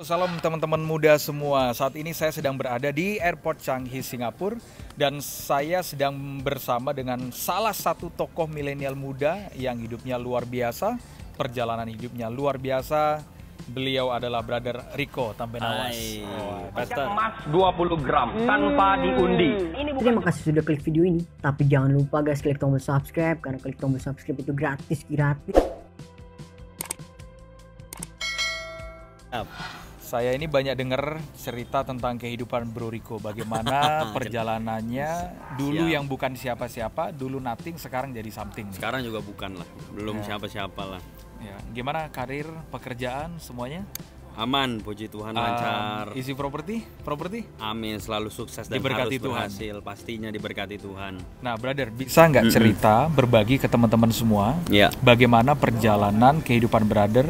Salam teman-teman muda semua. Saat ini saya sedang berada di Airport Changi, Singapura, dan saya sedang bersama dengan salah satu tokoh milenial muda yang hidupnya luar biasa, perjalanan hidupnya luar biasa. Beliau adalah Brother Rico Tampenawas. Emas 20 gram tanpa diundi. Terima kasih sudah klik video ini. Tapi jangan lupa guys, klik tombol subscribe, karena klik tombol subscribe itu gratis. Saya ini banyak dengar cerita tentang kehidupan Bro Rico. Bagaimana perjalanannya dulu yang bukan siapa-siapa, dulu nothing, sekarang jadi something. Sekarang juga bukan lah, belum siapa-siapa lah. Ya. Gimana karir, pekerjaan, semuanya? Aman, puji Tuhan, lancar. Isi properti? Amin, selalu sukses dan Diberkati harus Tuhan. berhasil. Pastinya diberkati Tuhan. Nah, brother, bisa nggak cerita, berbagi ke teman-teman semua, Ya. bagaimana perjalanan kehidupan brother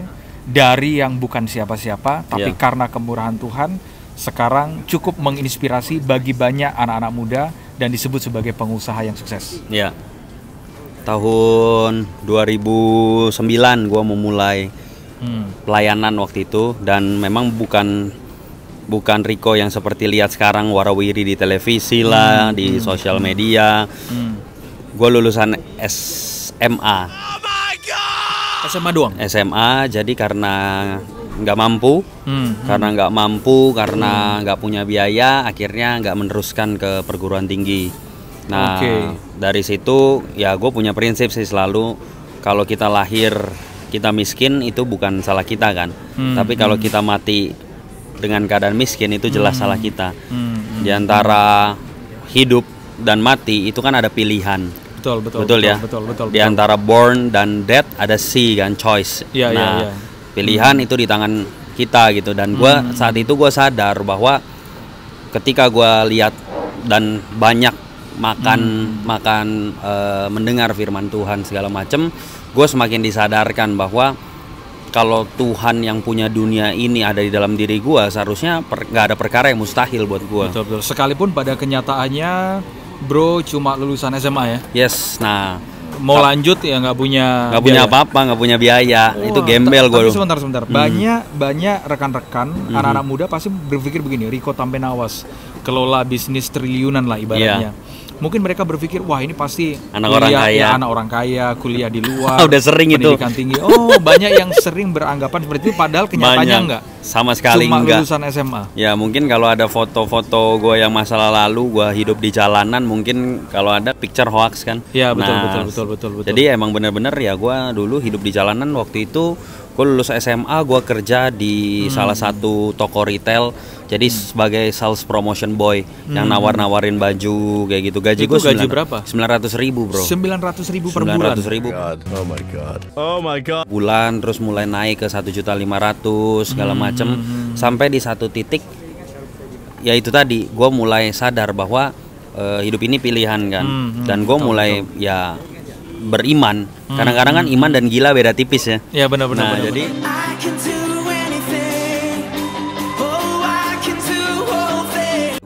dari yang bukan siapa-siapa, tapi karena kemurahan Tuhan, sekarang cukup menginspirasi bagi banyak anak-anak muda dan disebut sebagai pengusaha yang sukses. Ya. Tahun 2009 gua memulai pelayanan waktu itu, dan memang bukan Rico yang seperti lihat sekarang warawiri di televisi lah, di sosial media. Gue lulusan SMA. SMA doang? SMA, jadi karena nggak mampu, karena nggak punya biaya, akhirnya nggak meneruskan ke perguruan tinggi. Nah, dari situ ya gue punya prinsip sih selalu, kalau kita lahir kita miskin itu bukan salah kita kan, tapi kalau kita mati dengan keadaan miskin itu jelas salah kita. Di antara hidup dan mati itu kan ada pilihan. Betul ya. Di antara born dan death ada C kan, choice. Pilihan itu di tangan kita gitu. Dan saat itu gue sadar bahwa ketika gue lihat dan banyak mendengar firman Tuhan segala macem, gue semakin disadarkan bahwa kalau Tuhan yang punya dunia ini ada di dalam diri gue, seharusnya nggak ada perkara yang mustahil buat gue. Betul. Sekalipun pada kenyataannya Bro cuma lulusan SMA ya? Yes, nah mau lanjut ya nggak punya apa-apa, nggak punya biaya. Itu gembel gue. Tapi sebentar. Banyak rekan-rekan anak-anak muda pasti berpikir begini, Rico Tampenawas kelola bisnis triliunan lah ibaratnya. Mungkin mereka berpikir, wah ini pasti anak orang kaya, kuliah di luar, udah sering pendidikan tinggi. Banyak yang sering beranggapan seperti itu, padahal kenyataannya enggak. Sama sekali cuma enggak. Lulusan SMA. Ya mungkin kalau ada foto-foto gue yang masa lalu gue hidup di jalanan, mungkin kalau ada picture hoax kan. Ya betul. Jadi emang bener-bener ya gue dulu hidup di jalanan. Waktu itu gue lulus SMA, gue kerja di salah satu toko retail. Jadi sebagai sales promotion boy yang nawar-nawarin baju kayak gitu. Gaji gue gaji berapa? 900.000 bro. 900.000 per bulan. 900.000. Oh my god. Bulan, terus mulai naik ke 1.500.000 segala macem. Sampai di satu titik, ya itu tadi gue mulai sadar bahwa hidup ini pilihan kan. Dan gue mulai ya beriman. Kadang-kadang kan iman dan gila beda tipis ya. Ya benar. Jadi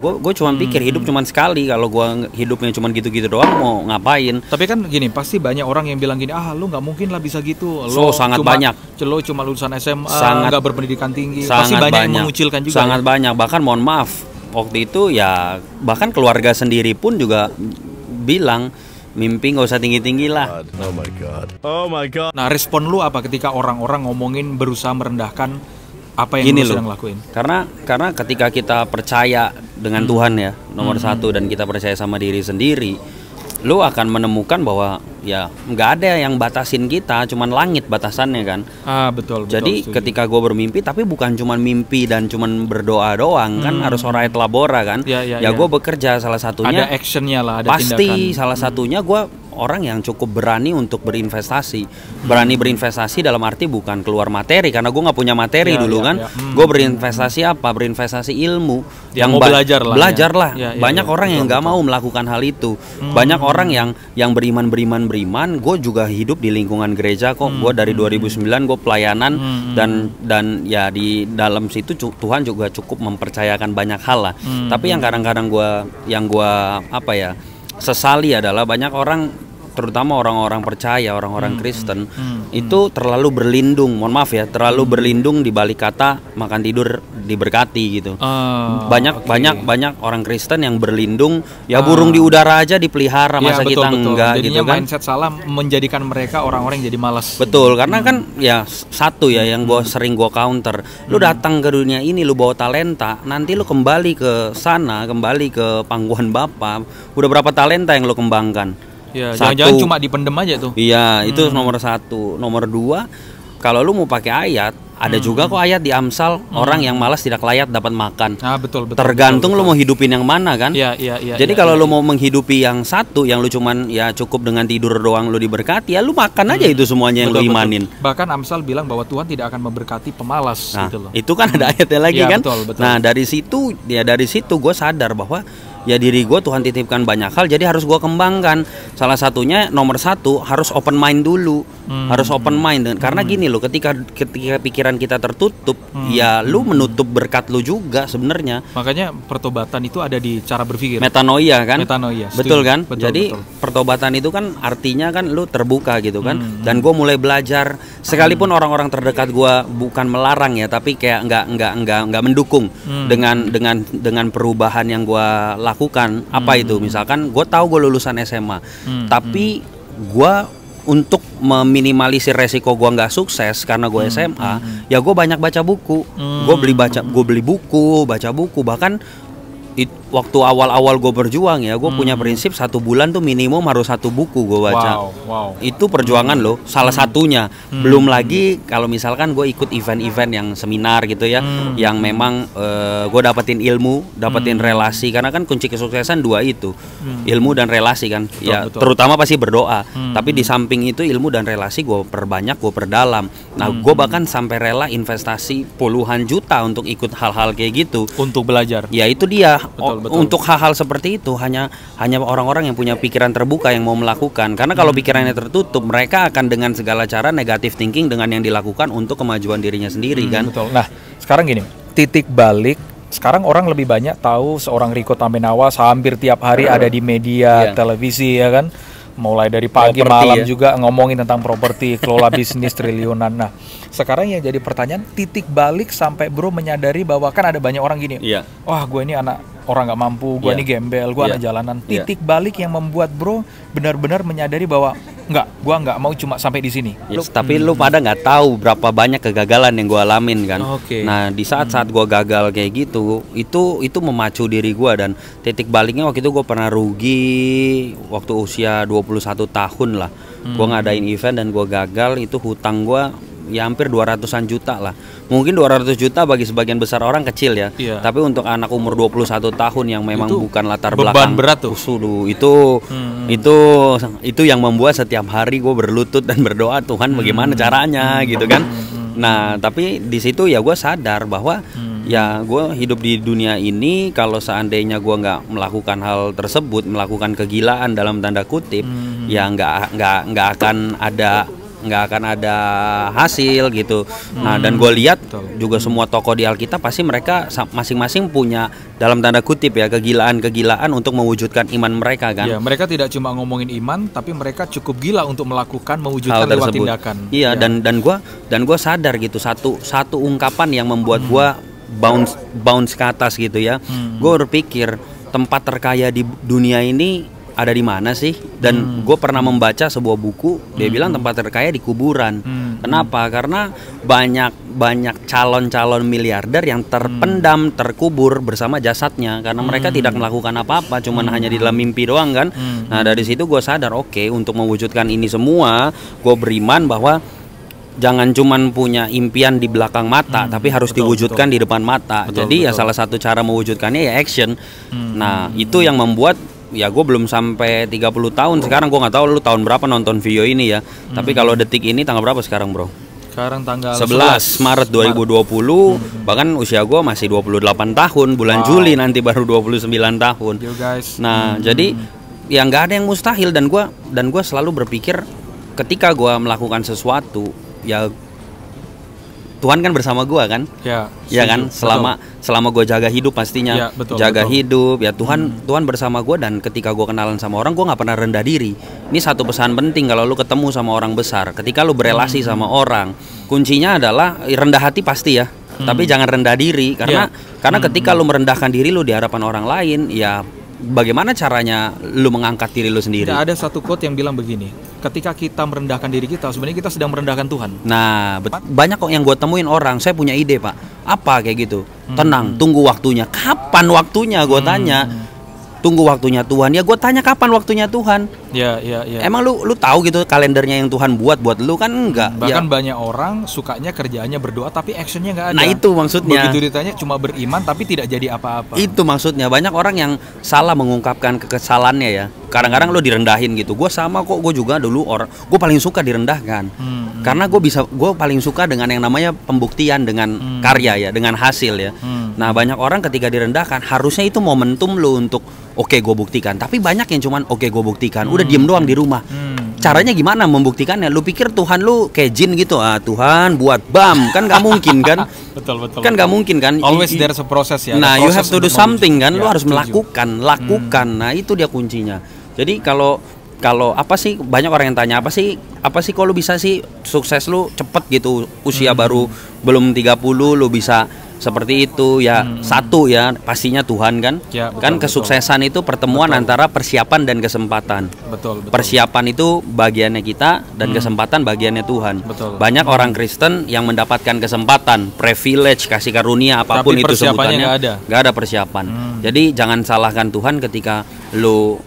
gue cuma pikir hidup cuma sekali. Kalau gue hidupnya cuma gitu-gitu doang, mau ngapain? Tapi kan gini, pasti banyak orang yang bilang gini, lu nggak mungkin lah bisa gitu. Lo banyak. Lo cuma lulusan SMA, nggak berpendidikan tinggi. Pasti Sangat banyak yang mengucilkan juga. Sangat banyak. Bahkan mohon maaf, waktu itu ya bahkan keluarga sendiri pun juga bilang, mimpi nggak usah tinggi-tinggi lah. Oh my god. Nah, respon lu apa ketika orang-orang ngomongin berusaha merendahkan apa yang lu sedang lakuin? Karena ketika kita percaya dengan Tuhan ya, nomor satu, dan kita percaya sama diri sendiri, lu akan menemukan bahwa ya nggak ada yang batasin kita, cuman langit batasannya kan. Betul. Jadi ketika gue bermimpi, tapi bukan cuman mimpi dan cuman berdoa doang, kan harus oraet labora kan. Gue bekerja, salah satunya ada actionnya lah, ada pasti tindakan. Salah satunya gue orang yang cukup berani untuk berinvestasi. Berani berinvestasi dalam arti bukan keluar materi, karena gue nggak punya materi dulu kan. Gue berinvestasi apa? Berinvestasi ilmu. Yang mau belajar lah. Banyak orang yang nggak mau melakukan hal itu. Banyak orang yang beriman. Gue juga hidup di lingkungan gereja kok. Gue dari 2009 gue pelayanan, dan ya di dalam situ Tuhan juga cukup mempercayakan banyak hal lah. Tapi yang kadang-kadang gue sesali adalah banyak orang terutama orang-orang percaya, orang-orang Kristen itu terlalu berlindung, mohon maaf ya, terlalu berlindung di balik kata makan tidur diberkati gitu. Banyak orang Kristen yang berlindung, ya burung di udara aja dipelihara, masa betul, kita enggak. Jadinya gitu kan. mindset salah menjadikan mereka orang-orang yang jadi malas. Betul, karena kan ya satu ya yang sering gue counter, lu datang ke dunia ini, lu bawa talenta, nanti lu kembali ke sana, kembali ke pangkuan Bapa, udah berapa talenta yang lu kembangkan? Ya, jangan-jangan cuma dipendem aja tuh. Iya, itu nomor satu. Nomor dua, kalau lu mau pakai ayat, ada juga kok ayat di Amsal, orang yang malas tidak layak dapat makan. Betul. Tergantung lu mau hidupin yang mana kan? Iya. Jadi kalau lu mau menghidupi yang satu, yang lu cuman ya cukup dengan tidur doang lu diberkati, ya lu makan aja itu semuanya yang lu imanin. Bahkan Amsal bilang bahwa Tuhan tidak akan memberkati pemalas gitu loh. Itu kan ada ayatnya lagi kan? Betul. Nah, dari situ gue sadar bahwa ya diri gue Tuhan titipkan banyak hal, jadi harus gue kembangkan. Salah satunya nomor satu harus open mind dulu, harus open mind. Karena gini loh, ketika pikiran kita tertutup, ya lu menutup berkat lu juga sebenarnya. Makanya pertobatan itu ada di cara berpikir. Metanoia kan? Metanoia. Betul kan? Jadi betul. pertobatan itu kan artinya kan lu terbuka gitu kan. Dan gue mulai belajar, sekalipun orang-orang terdekat gue bukan melarang ya, tapi kayak nggak mendukung dengan perubahan yang gue lakukan. Apa itu? Misalkan gue tahu gue lulusan SMA, tapi gue untuk meminimalisir resiko gue nggak sukses karena gue SMA, ya gue banyak baca buku, gue beli buku, baca buku. Bahkan waktu awal-awal gue berjuang ya, gue punya prinsip 1 bulan tuh minimum harus 1 buku gue baca. Wow. Itu perjuangan loh, salah satunya. Belum lagi kalau misalkan gue ikut event-event yang seminar gitu ya, yang memang gue dapetin ilmu, dapetin relasi. Karena kan kunci kesuksesan 2 itu, ilmu dan relasi kan. Betul. Terutama pasti berdoa. Tapi di samping itu ilmu dan relasi gue perbanyak, gue perdalam. Nah, gue bahkan sampai rela investasi puluhan juta untuk ikut hal-hal kayak gitu. Untuk belajar. Ya itu dia. Betul. Untuk hal-hal seperti itu hanya orang-orang yang punya pikiran terbuka yang mau melakukan. Karena kalau pikirannya tertutup, mereka akan dengan segala cara negative thinking dengan yang dilakukan untuk kemajuan dirinya sendiri kan. Betul. Nah, sekarang gini, titik balik. Sekarang orang lebih banyak tahu seorang Riko Tambenawas hampir tiap hari ada di media televisi ya kan. Mulai dari pagi malam juga ngomongin tentang properti, kelola bisnis triliunan. Nah, sekarang yang jadi pertanyaan, titik balik sampai bro menyadari bahwa kan ada banyak orang gini. Wah, gue ini anak orang nggak mampu, gue ini gembel, gue anak jalanan. Titik balik yang membuat bro benar-benar menyadari bahwa gue nggak mau cuma sampai di sini. Tapi lu pada nggak tahu berapa banyak kegagalan yang gue alamin kan. Nah, di saat-saat gue gagal kayak gitu, itu memacu diri gue. Dan titik baliknya waktu itu gue pernah rugi waktu usia 21 tahun lah. Gue ngadain event dan gue gagal, itu hutang gue ya hampir 200-an juta lah. Mungkin 200 juta bagi sebagian besar orang kecil ya. Tapi untuk anak umur 21 tahun yang memang bukan latar belakang berat tuh. Itu yang membuat setiap hari gue berlutut dan berdoa, Tuhan bagaimana caranya gitu kan. Nah, tapi di situ ya gue sadar bahwa ya gue hidup di dunia ini, kalau seandainya gue nggak melakukan hal tersebut, melakukan kegilaan dalam tanda kutip, ya nggak akan ada hasil gitu. Nah, dan gue lihat juga semua tokoh di Alkitab pasti mereka masing-masing punya dalam tanda kutip ya kegilaan-kegilaan untuk mewujudkan iman mereka kan. Ya, mereka tidak cuma ngomongin iman, tapi mereka cukup gila untuk mewujudkan lewat tindakan. Iya, dan gue sadar gitu, satu ungkapan yang membuat gue bounce ke atas gitu ya. Gue berpikir tempat terkaya di dunia ini ada di mana sih? Dan gue pernah membaca sebuah buku, dia bilang tempat terkaya di kuburan. Kenapa? Karena banyak calon-calon miliarder yang terpendam, terkubur bersama jasadnya karena mereka tidak melakukan apa-apa, cuman hanya di dalam mimpi doang kan. Nah, dari situ gue sadar, oke, untuk mewujudkan ini semua, gue beriman bahwa jangan cuman punya impian di belakang mata, tapi harus diwujudkan di depan mata. Jadi ya salah satu cara mewujudkannya ya action. Nah, itu yang membuat ya gue belum sampai 30 tahun sekarang. Gue nggak tahu lu tahun berapa nonton video ini ya. Tapi kalau detik ini tanggal berapa sekarang bro? Sekarang tanggal 11 Maret 2020. Bahkan usia gue masih 28 tahun. Bulan Juli nanti baru 29 tahun. Nah, jadi ya nggak ada yang mustahil. Dan gue selalu berpikir ketika gue melakukan sesuatu, ya Tuhan kan bersama gua kan. Ya kan, selama gue jaga hidup pastinya, ya, betul, jaga betul. hidup ya Tuhan bersama gue, dan ketika gue kenalan sama orang gue nggak pernah rendah diri. Ini satu pesan penting kalau lu ketemu sama orang besar, ketika lu berelasi sama orang, kuncinya adalah rendah hati pasti ya, tapi jangan rendah diri karena ketika lu merendahkan diri lu di hadapan orang lain, ya bagaimana caranya lu mengangkat diri lu sendiri? Ada satu quote yang bilang begini, ketika kita merendahkan diri kita, sebenarnya kita sedang merendahkan Tuhan. Nah, banyak kok yang gue temuin orang, saya punya ide Pak, apa kayak gitu, tenang, tunggu waktunya. Kapan waktunya? Gue tanya. Tunggu waktunya Tuhan. Ya gue tanya kapan waktunya Tuhan. Ya. Emang lu tahu gitu kalendernya yang Tuhan buat lu kan enggak. Bahkan banyak orang sukanya kerjaannya berdoa tapi actionnya nggak ada. Nah itu maksudnya. Begitu ditanya cuma beriman tapi tidak jadi apa-apa. Itu maksudnya, banyak orang yang salah mengungkapkan kekesalannya ya. Kadang-kadang lu direndahin gitu. Gue sama kok, gue juga dulu gue paling suka direndahkan. Karena gue paling suka dengan yang namanya pembuktian dengan karya ya, dengan hasil ya. Nah banyak orang ketika direndahkan harusnya itu momentum lu untuk oke, gue buktikan. Tapi banyak yang cuman oke, gue buktikan, udah diem doang di rumah. Caranya gimana membuktikannya? Lu pikir Tuhan lu kayak jin gitu? Tuhan buat bam, kan nggak mungkin kan? Betul. Kan nggak mungkin kan? Always there's a process ya. Nah, you have to do something kan? Lu harus setuju. lakukan. Nah itu dia kuncinya. Jadi kalau apa sih, banyak orang yang tanya apa sih kok lu bisa sih sukses lu cepet gitu, usia baru belum 30 lu bisa seperti itu ya. Satu ya pastinya Tuhan kan. Ya, betul, kan kesuksesan itu pertemuan antara persiapan dan kesempatan. Betul. Persiapan itu bagiannya kita dan kesempatan bagiannya Tuhan. Betul. Banyak orang Kristen yang mendapatkan kesempatan, privilege, kasih karunia apapun tapi itu sebutannya, nggak ada persiapan. Jadi jangan salahkan Tuhan ketika lu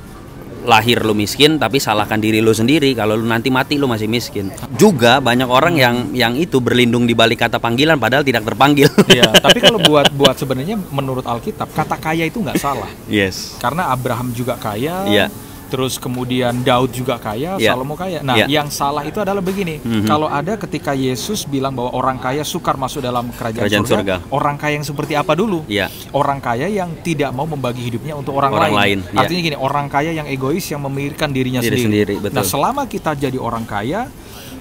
lahir lu miskin, tapi salahkan diri lu sendiri kalau lu nanti mati lu masih miskin. Juga banyak orang yang itu berlindung di balik kata panggilan padahal tidak terpanggil. Iya, tapi kalau buat sebenarnya menurut Alkitab kata kaya itu nggak salah. Yes. Karena Abraham juga kaya. Iya. Terus kemudian Daud juga kaya, Salomo kaya. Nah, yang salah itu adalah begini. Kalau ada ketika Yesus bilang bahwa orang kaya sukar masuk dalam kerajaan surga. Orang kaya yang seperti apa dulu? Orang kaya yang tidak mau membagi hidupnya untuk orang lain. Artinya gini, orang kaya yang egois, yang memikirkan dirinya sendiri. Nah, selama kita jadi orang kaya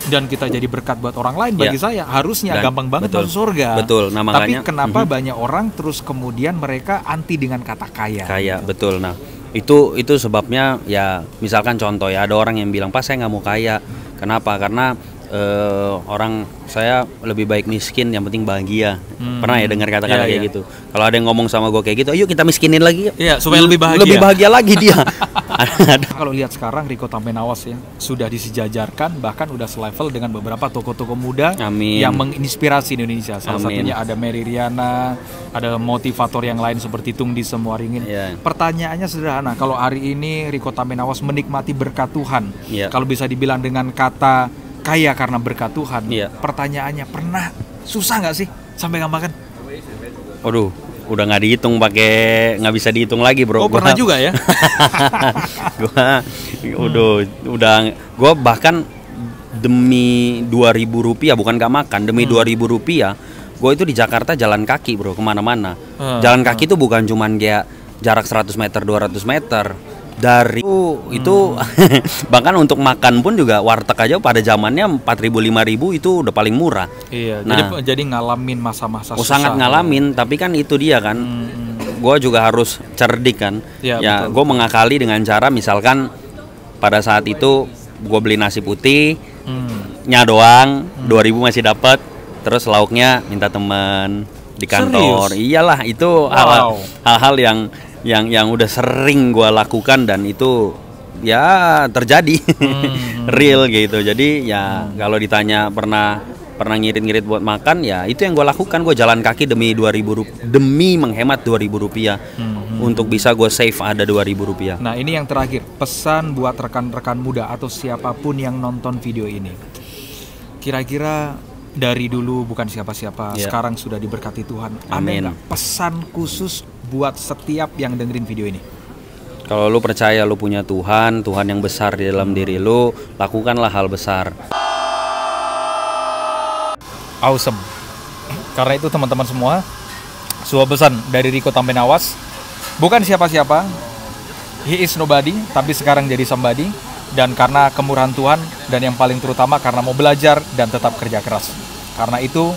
dan kita jadi berkat buat orang lain, bagi saya harusnya gampang banget masuk surga. Betul. Nah, makanya, tapi kenapa banyak orang terus kemudian mereka anti dengan kata kaya? Kaya, betul. Nah, itu sebabnya ya, misalkan contoh ya, ada orang yang bilang, Pak saya nggak mau kaya. Kenapa? Karena orang saya lebih baik miskin, yang penting bahagia. Pernah ya dengar kata-kata kayak gitu? Kalau ada yang ngomong sama gue kayak gitu, ayo kita miskinin lagi. Iya, supaya lebih bahagia. Lebih bahagia lagi dia. Kalau lihat sekarang Rico Tampenawas ya sudah disejajarkan, bahkan udah selevel dengan beberapa tokoh-tokoh muda yang menginspirasi Indonesia. Salah satunya ada Mary Riana, ada motivator yang lain seperti Tung di Semua Ringin. Pertanyaannya sederhana, kalau hari ini Rico Tampenawas menikmati berkat Tuhan, kalau bisa dibilang dengan kata kaya karena berkat Tuhan, pertanyaannya pernah susah nggak sih sampai nggak makan? Waduh, udah nggak dihitung, nggak bisa dihitung lagi bro. Pernah juga ya? Gue bahkan demi 2.000 rupiah, bukan nggak makan, demi 2.000 rupiah, gue itu di Jakarta jalan kaki bro, kemana-mana. Jalan kaki itu bukan cuman kayak jarak 100 meter, 200 meter. Dari itu bahkan untuk makan pun juga warteg aja pada zamannya 4.000 5.000 itu udah paling murah. Iya, jadi ngalamin masa-masa susah. Sangat ngalamin, tapi kan itu dia kan. Gue juga harus cerdik kan. Ya, gue mengakali dengan cara misalkan pada saat itu gue beli nasi putih, doang 2.000 masih dapat, terus lauknya minta teman di kantor. Serius? Iyalah, itu hal-hal yang udah sering gue lakukan dan itu ya terjadi real gitu. Jadi ya kalau ditanya pernah ngirit-ngirit buat makan, ya itu yang gue lakukan. Gue jalan kaki demi 2.000 rupiah, demi menghemat 2.000 rupiah untuk bisa gue save ada 2.000 rupiah. Nah ini yang terakhir, pesan buat rekan-rekan muda atau siapapun yang nonton video ini. Kira-kira dari dulu bukan siapa-siapa, sekarang sudah diberkati Tuhan. Amin. Ada nggak pesan khusus buat setiap yang dengerin video ini? Kalau lu percaya lu punya Tuhan yang besar di dalam diri lu, lakukanlah hal besar. Awesome. Karena itu teman-teman semua, sebuah pesan dari Rico Tampenawas. Bukan siapa-siapa, he is nobody, tapi sekarang jadi somebody. Dan karena kemurahan Tuhan, dan yang paling terutama karena mau belajar dan tetap kerja keras. Karena itu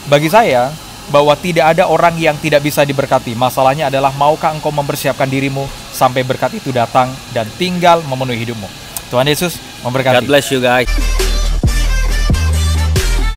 Bagi saya, bahwa tidak ada orang yang tidak bisa diberkati. Masalahnya adalah maukah engkau mempersiapkan dirimu sampai berkat itu datang dan tinggal memenuhi hidupmu. Tuhan Yesus memberkati. God bless you guys.